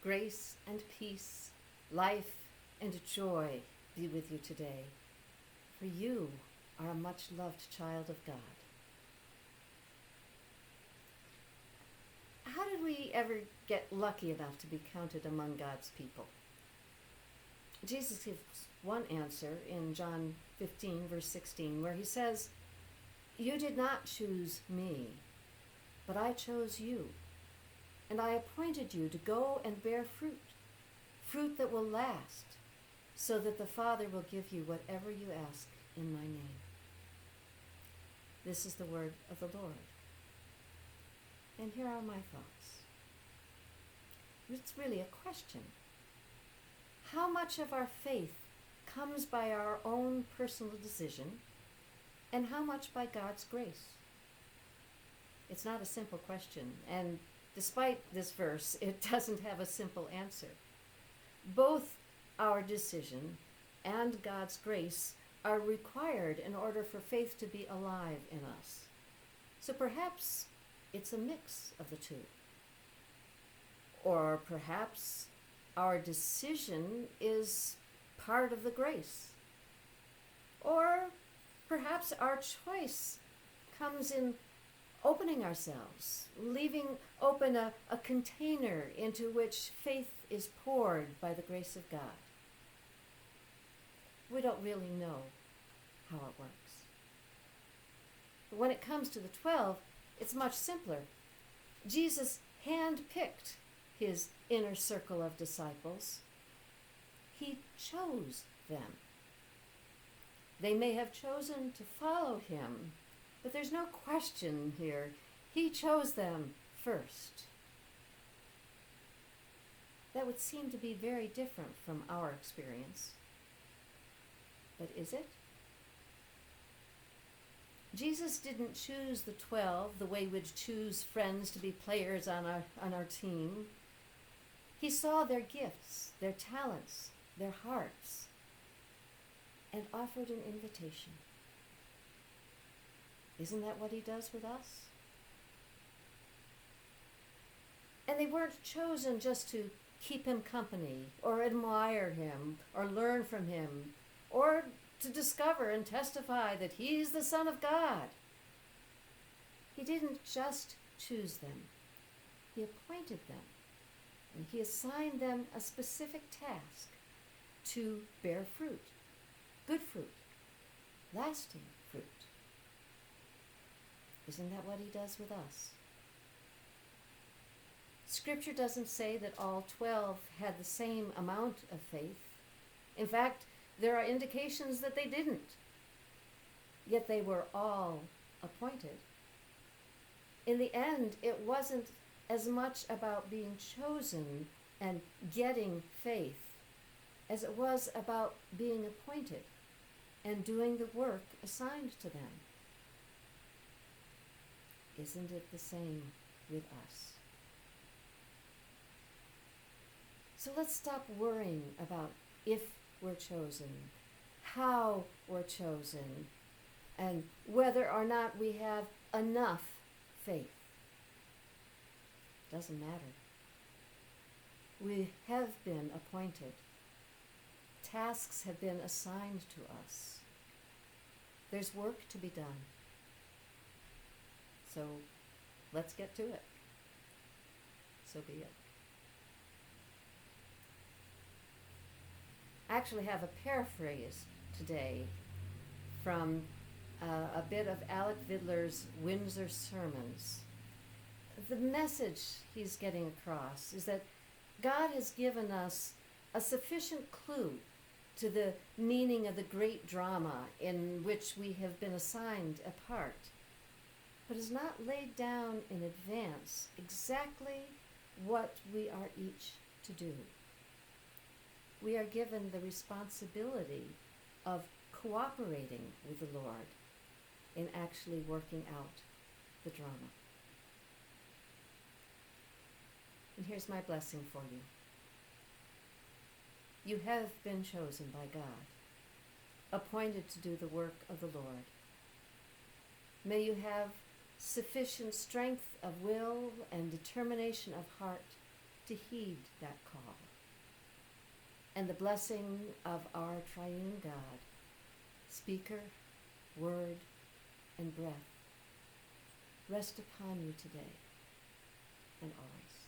Grace and peace, life and joy be with you today, for you are a much loved child of God. How did we ever get lucky enough to be counted among God's people? Jesus gives one answer in John 15, verse 16, where he says, "You did not choose me, but I chose you, and I appointed you to go and bear fruit, fruit that will last, so that the Father will give you whatever you ask in my name." This is the word of the Lord. And here are my thoughts. It's really a question. How much of our faith comes by our own personal decision, and how much by God's grace? It's not a simple question, and despite this verse, it doesn't have a simple answer. Both our decision and God's grace are required in order for faith to be alive in us. So perhaps it's a mix of the two. Or perhaps our decision is part of the grace. Or perhaps our choice comes in opening ourselves, leaving open a container into which faith is poured by the grace of God. We don't really know how it works. But when it comes to the 12, it's much simpler. Jesus handpicked his inner circle of disciples. He chose them. They may have chosen to follow him, but there's no question here. He chose them first. That would seem to be very different from our experience. But is it? Jesus didn't choose the 12 the way we'd choose friends to be players on our team. He saw their gifts, their talents, their hearts, and offered an invitation. Isn't that what he does with us? And they weren't chosen just to keep him company, or admire him, or learn from him, or to discover and testify that he's the Son of God. He didn't just choose them. He appointed them, and he assigned them a specific task to bear fruit, good fruit, lasting fruit. Isn't that what he does with us? Scripture doesn't say that all 12 had the same amount of faith. In fact, there are indications that they didn't. Yet they were all appointed. In the end, it wasn't as much about being chosen and getting faith as it was about being appointed and doing the work assigned to them. Isn't it the same with us? So let's stop worrying about if we're chosen, how we're chosen, and whether or not we have enough faith. Doesn't matter. We have been appointed. Tasks have been assigned to us. There's work to be done. So let's get to it. So be it. I actually have a paraphrase today from a bit of Alec Vidler's Windsor Sermons. The message he's getting across is that God has given us a sufficient clue to the meaning of the great drama in which we have been assigned a part, but has not laid down in advance exactly what we are each to do. We are given the responsibility of cooperating with the Lord in actually working out the drama. And here's my blessing for you. You have been chosen by God, appointed to do the work of the Lord. May you have sufficient strength of will and determination of heart to heed that call. And the blessing of our triune God, speaker, word, and breath, rest upon you today and always.